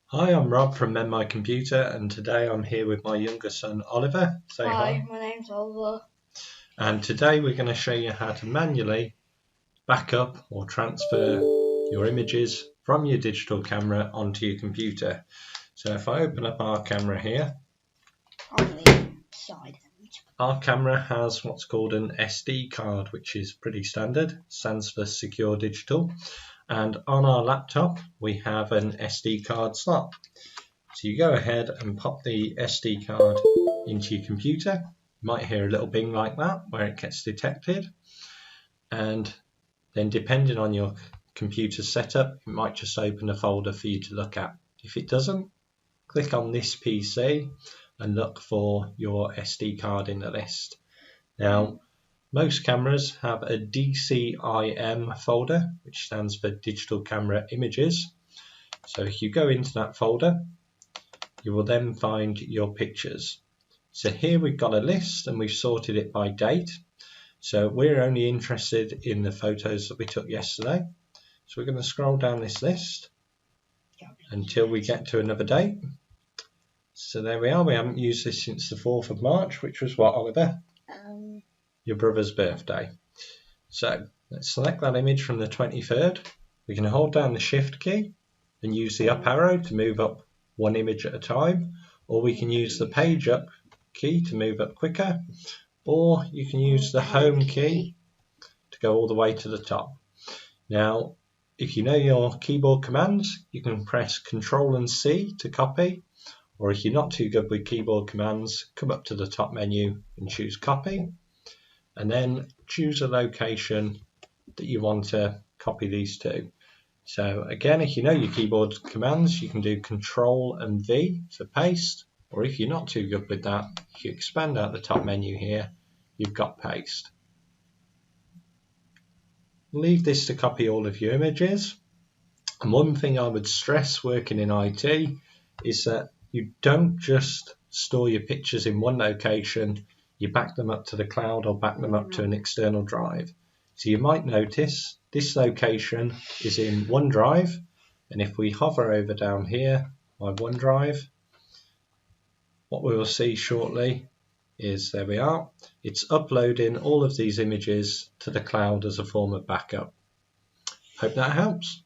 Hi, I'm Rob from Mend My Computer, and today I'm here with my younger son Oliver. Say hi. Hi, my name's Oliver. And today we're going to show you how to manually back up or transfer your images from your digital camera onto your computer. So if I open up our camera here, On the side. our camera has what's called an SD card, which is pretty standard, stands for Secure Digital. And on our laptop we have an SD card slot. So you go ahead and pop the SD card into your computer. You might hear a little bing like that where it gets detected, and then depending on your computer setup, it might just open a folder for you to look at. If it doesn't, click on this PC and look for your SD card in the list. Now, most cameras have a DCIM folder, which stands for Digital Camera Images. So if you go into that folder, you will then find your pictures. So here we've got a list and we've sorted it by date. So we're only interested in the photos that we took yesterday. So we're going to scroll down this list until we get to another date. So there we are. We haven't used this since the 4th of March, which was what, Oliver? Your brother's birthday. So let's select that image from the 23rd. We can hold down the Shift key and use the up arrow to move up one image at a time, or we can use the page up key to move up quicker, or you can use the home key to go all the way to the top. Now, if you know your keyboard commands, you can press Ctrl and C to copy, or if you're not too good with keyboard commands, come up to the top menu and choose copy, and then choose a location that you want to copy these to. So again, if you know your keyboard commands, you can do Control and V for paste, or if you're not too good with that, if you expand out the top menu here, you've got paste. Leave this to copy all of your images. And one thing I would stress working in IT is that you don't just store your pictures in one location, you back them up to the cloud or back them up to an external drive. So you might notice this location is in OneDrive, and if we hover over down here, my OneDrive, what we will see shortly is, there we are, it's uploading all of these images to the cloud as a form of backup. Hope that helps.